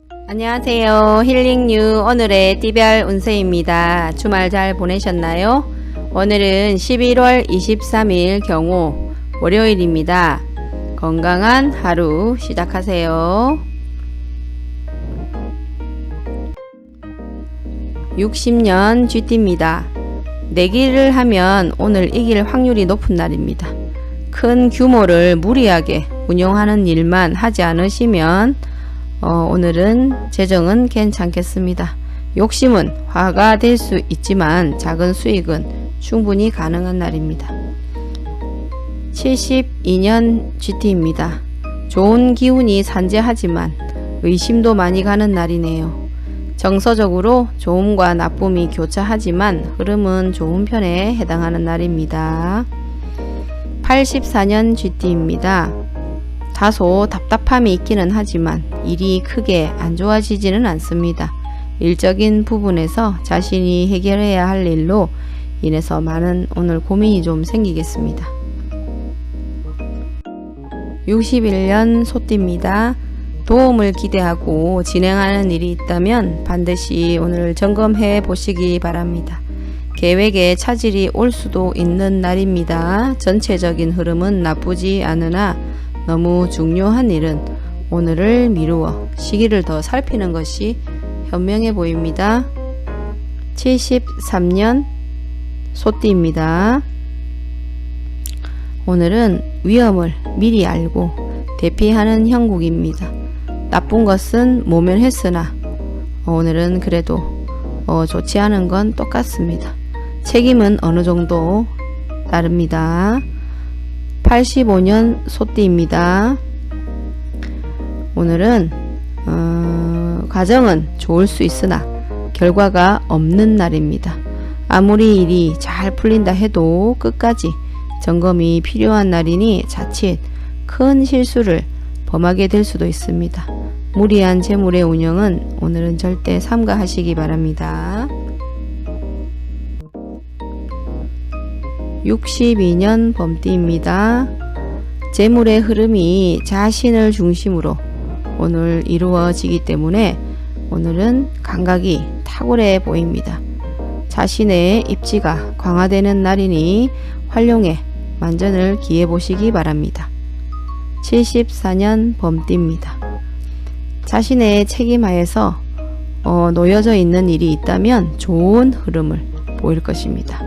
안녕하세요. 힐링뉴 오늘의 띠별 운세입니다. 주말 잘 보내셨나요? 오늘은 11월 23일 경호 월요일입니다. 건강한 하루 시작하세요. 60년 쥐띠입니다. 내기를 하면 오늘 이길 확률이 높은 날입니다. 큰 규모를 무리하게 운용하는 일만 하지 않으시면 오늘은 재정은 괜찮겠습니다. 욕심은 화가 될 수 있지만 작은 수익은 충분히 가능한 날입니다. 72년 쥐띠입니다. 좋은 기운이 산재하지만 의심도 많이 가는 날이네요. 정서적으로 좋음과 나쁨이 교차하지만 흐름은 좋은 편에 해당하는 날입니다. 84년 쥐띠입니다. 다소 답답함이 있기는 하지만 일이 크게 안 좋아지지는 않습니다. 일적인 부분에서 자신이 해결해야 할 일로 인해서 많은 오늘 고민이 좀 생기겠습니다. 61년 소띠입니다. 도움을 기대하고 진행하는 일이 있다면 반드시 오늘 점검해 보시기 바랍니다. 계획에 차질이 올 수도 있는 날입니다. 전체적인 흐름은 나쁘지 않으나 너무 중요한 일은 오늘을 미루어 시기를 더 살피는 것이 현명해 보입니다. 73년 소띠입니다. 오늘은 위험을 미리 알고 대피하는 형국입니다. 나쁜 것은 모면했으나 오늘은 그래도 좋지 않은 건 똑같습니다. 책임은 어느 정도 따릅니다. 85년 소띠입니다. 오늘은 가정은 좋을 수 있으나 결과가 없는 날입니다. 아무리 일이 잘 풀린다 해도 끝까지 점검이 필요한 날이니 자칫 큰 실수를 범하게 될 수도 있습니다. 무리한 재물의 운영은 오늘은 절대 삼가하시기 바랍니다. 62년 범띠입니다. 재물의 흐름이 자신을 중심으로 오늘 이루어지기 때문에 오늘은 감각이 탁월해 보입니다. 자신의 입지가 강화되는 날이니 활용에 만전을 기해 보시기 바랍니다. 74년 범띠입니다. 자신의 책임하에서 놓여져 있는 일이 있다면 좋은 흐름을 보일 것입니다.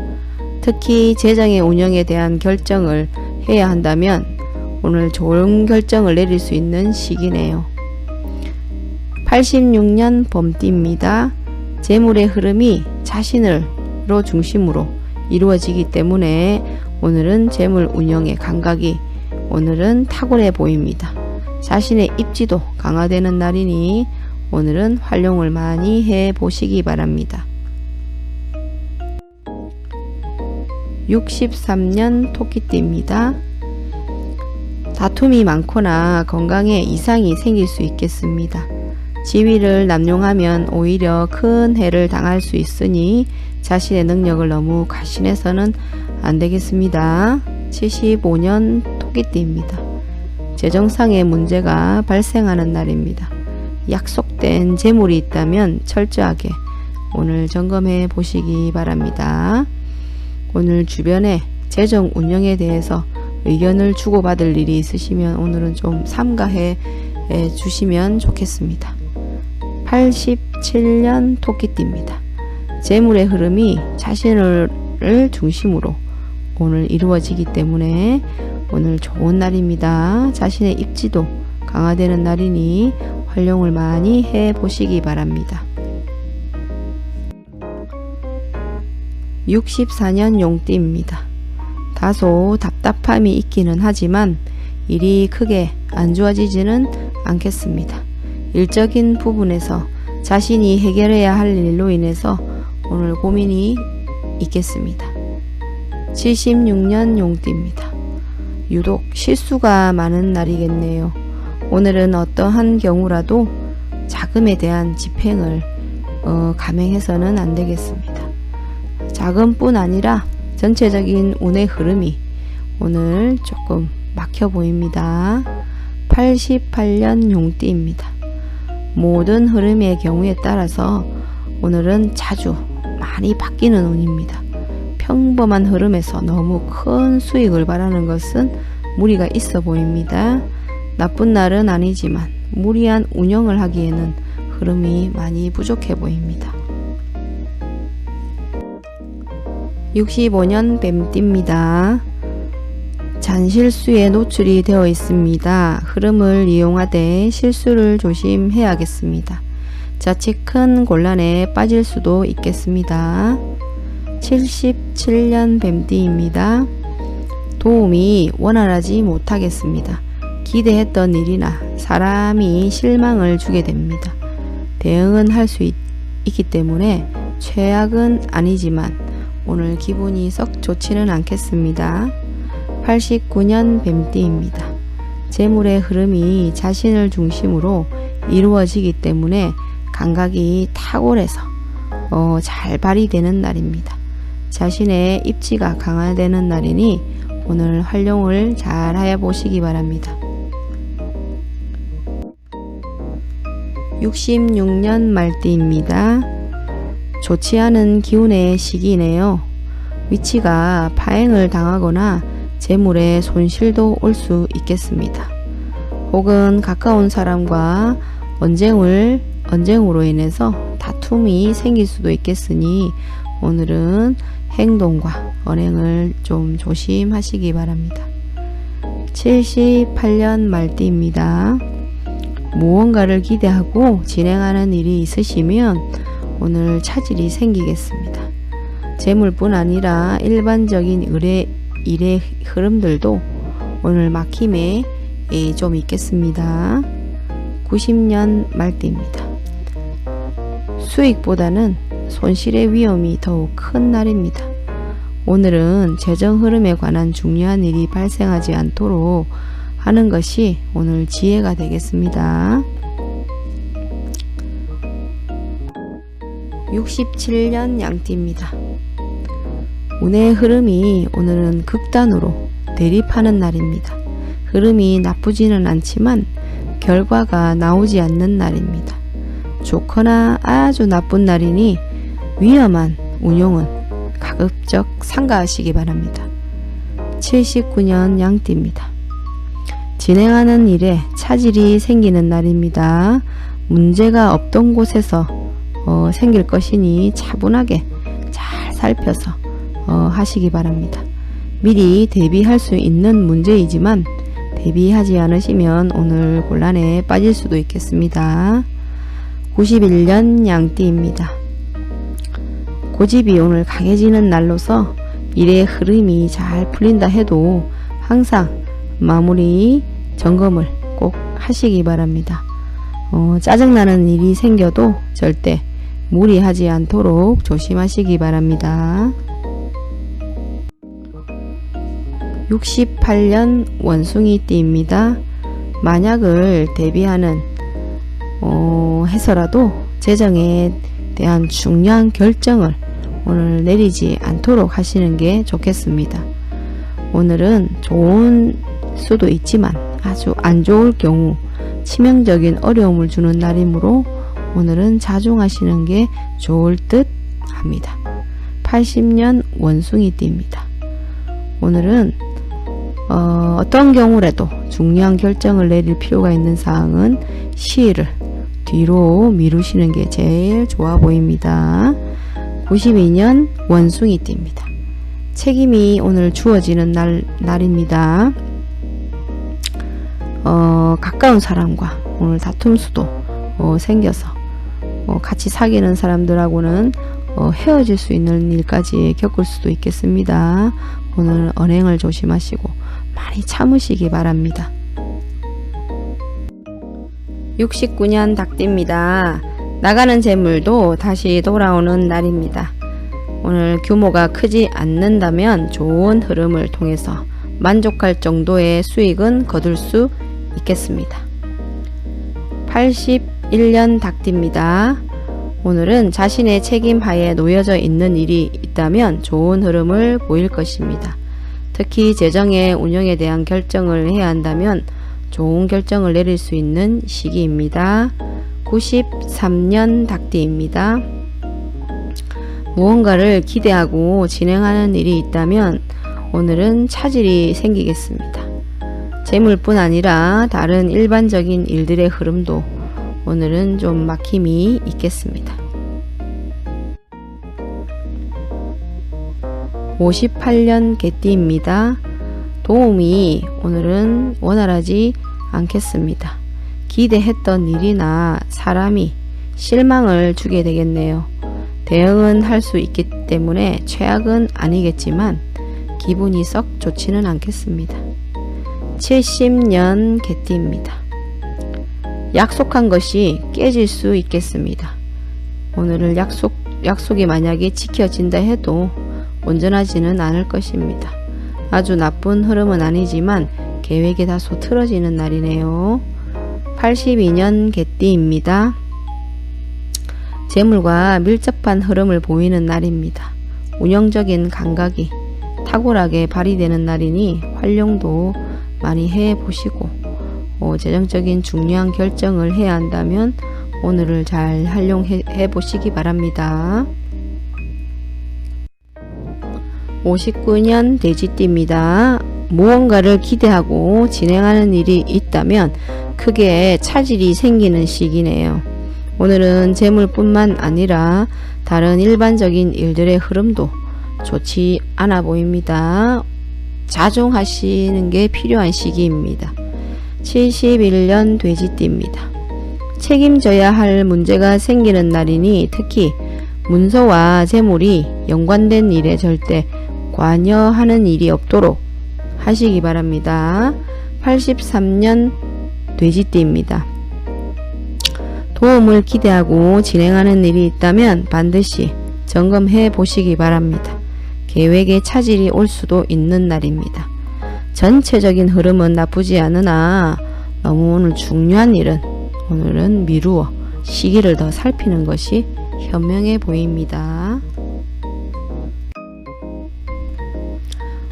특히 재정의 운영에 대한 결정을 해야 한다면 오늘 좋은 결정을 내릴 수 있는 시기네요. 86년 범띠입니다. 재물의 흐름이 자신을로 중심으로 이루어지기 때문에 오늘은 재물 운영의 감각이 오늘은 탁월해 보입니다. 자신의 입지도 강화되는 날이니 오늘은 활용을 많이 해 보시기 바랍니다. 63년 토끼띠입니다. 다툼이 많거나 건강에 이상이 생길 수 있겠습니다. 지위를 남용하면 오히려 큰 해를 당할 수 있으니 자신의 능력을 너무 과신해서는 안 되겠습니다. 75년 토끼띠입니다. 재정상의 문제가 발생하는 날입니다. 약속된 재물이 있다면 철저하게 오늘 점검해 보시기 바랍니다. 오늘 주변에 재정 운영에 대해서 의견을 주고받을 일이 있으시면 오늘은 좀 삼가해 주시면 좋겠습니다. 87년 토끼띠입니다. 재물의 흐름이 자신을 중심으로 오늘 이루어지기 때문에 오늘 좋은 날입니다. 자신의 입지도 강화되는 날이니 활용을 많이 해 보시기 바랍니다. 64년 용띠입니다. 다소 답답함이 있기는 하지만 일이 크게 안 좋아지지는 않겠습니다. 일적인 부분에서 자신이 해결해야 할 일로 인해서 오늘 고민이 있겠습니다. 76년 용띠입니다. 유독 실수가 많은 날이겠네요. 오늘은 어떠한 경우라도 자금에 대한 집행을 감행해서는 안 되겠습니다. 자금뿐 아니라 전체적인 운의 흐름이 오늘 조금 막혀 보입니다. 88년 용띠입니다. 모든 흐름의 경우에 따라서 오늘은 자주 많이 바뀌는 운입니다. 평범한 흐름에서 너무 큰 수익을 바라는 것은 무리가 있어 보입니다. 나쁜 날은 아니지만 무리한 운영을 하기에는 흐름이 많이 부족해 보입니다. 65년 뱀띠입니다. 잔실수에 노출이 되어 있습니다. 흐름을 이용하되 실수를 조심해야겠습니다. 자칫 큰 곤란에 빠질 수도 있겠습니다. 77년 뱀띠입니다. 도움이 원활하지 못하겠습니다. 기대했던 일이나 사람이 실망을 주게 됩니다. 대응은 할 수 있기 때문에 최악은 아니지만 오늘 기분이 썩 좋지는 않겠습니다. 89년 뱀띠입니다. 재물의 흐름이 자신을 중심으로 이루어지기 때문에 감각이 탁월해서 잘 발휘되는 날입니다. 자신의 입지가 강화되는 날이니 오늘 활용을 잘 해보시기 바랍니다. 66년 말띠입니다. 좋지 않은 기운의 시기네요. 위치가 파행을 당하거나 재물에 손실도 올 수 있겠습니다. 혹은 가까운 사람과 언쟁으로 인해서 다툼이 생길 수도 있겠으니 오늘은 행동과 언행을 좀 조심하시기 바랍니다. 78년 말띠입니다. 무언가를 기대하고 진행하는 일이 있으시면 오늘 차질이 생기겠습니다. 재물뿐 아니라 일반적인 일의 흐름들도 오늘 막힘에 좀 있겠습니다. 90년 말띠입니다. 수익보다는 손실의 위험이 더욱 큰 날입니다. 오늘은 재정 흐름에 관한 중요한 일이 발생하지 않도록 하는 것이 오늘 지혜가 되겠습니다. 67년 양띠입니다. 운의 흐름이 오늘은 극단으로 대립하는 날입니다. 흐름이 나쁘지는 않지만 결과가 나오지 않는 날입니다. 좋거나 아주 나쁜 날이니 위험한 운용은 가급적 삼가하시기 바랍니다. 79년 양띠입니다. 진행하는 일에 차질이 생기는 날입니다. 문제가 없던 곳에서 생길 것이니 차분하게 잘 살펴서 하시기 바랍니다. 미리 대비할 수 있는 문제이지만 대비하지 않으시면 오늘 곤란에 빠질 수도 있겠습니다. 91년 양띠입니다. 고집이 오늘 강해지는 날로서 일의 흐름이 잘 풀린다 해도 항상 마무리 점검을 꼭 하시기 바랍니다. 짜증나는 일이 생겨도 절대 무리하지 않도록 조심하시기 바랍니다. 68년 원숭이띠입니다. 만약을 대비하는 해서라도 재정에 대한 중요한 결정을 오늘 내리지 않도록 하시는 게 좋겠습니다. 오늘은 좋은 수도 있지만 아주 안 좋을 경우 치명적인 어려움을 주는 날이므로 오늘은 자중하시는 게 좋을 듯 합니다. 80년 원숭이띠입니다. 오늘은 어떤 경우라도 중요한 결정을 내릴 필요가 있는 사항은 시일을 뒤로 미루시는 게 제일 좋아 보입니다. 92년 원숭이띠입니다. 책임이 오늘 주어지는 날입니다. 가까운 사람과 오늘 다툼 수도 생겨서 같이 사귀는 사람들하고는 헤어질 수 있는 일까지 겪을 수도 있겠습니다. 오늘 언행을 조심하시고 많이 참으시기 바랍니다. 69년 닭띠입니다. 나가는 재물도 다시 돌아오는 날입니다. 오늘 규모가 크지 않는다면 좋은 흐름을 통해서 만족할 정도의 수익은 거둘 수 있겠습니다. 81년 닭띠입니다. 오늘은 자신의 책임 하에 놓여져 있는 일이 있다면 좋은 흐름을 보일 것입니다. 특히 재정의 운영에 대한 결정을 해야 한다면 좋은 결정을 내릴 수 있는 시기입니다. 93년 닭띠입니다. 무언가를 기대하고 진행하는 일이 있다면 오늘은 차질이 생기겠습니다. 재물뿐 아니라 다른 일반적인 일들의 흐름도 오늘은 좀 막힘이 있겠습니다. 58년 개띠입니다. 도움이 오늘은 원활하지 않겠습니다. 기대했던 일이나 사람이 실망을 주게 되겠네요. 대응은 할 수 있기 때문에 최악은 아니겠지만 기분이 썩 좋지는 않겠습니다. 70년 개띠입니다. 약속한 것이 깨질 수 있겠습니다. 오늘은 약속이 만약에 지켜진다 해도 온전하지는 않을 것입니다. 아주 나쁜 흐름은 아니지만 계획이 다소 틀어지는 날이네요. 82년 개띠입니다. 재물과 밀접한 흐름을 보이는 날입니다. 운영적인 감각이 탁월하게 발휘되는 날이니 활용도 많이 해보시고 재정적인 중요한 결정을 해야 한다면 오늘을 잘 활용해 보시기 바랍니다. 59년 돼지띠입니다. 무언가를 기대하고 진행하는 일이 있다면 크게 차질이 생기는 시기네요. 오늘은 재물뿐만 아니라 다른 일반적인 일들의 흐름도 좋지 않아 보입니다. 자중하시는 게 필요한 시기입니다. 71년 돼지띠입니다. 책임져야 할 문제가 생기는 날이니 특히 문서와 재물이 연관된 일에 절대 관여하는 일이 없도록 하시기 바랍니다. 83년 돼지띠입니다. 도움을 기대하고 진행하는 일이 있다면 반드시 점검해 보시기 바랍니다. 계획에 차질이 올 수도 있는 날입니다. 전체적인 흐름은 나쁘지 않으나 너무 오늘 중요한 일은 오늘은 미루어 시기를 더 살피는 것이 현명해 보입니다.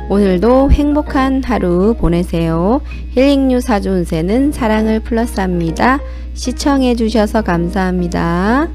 오늘도 행복한 하루 보내세요. 힐링뉴 사주 운세는 사랑을 플러스합니다. 시청해 주셔서 감사합니다.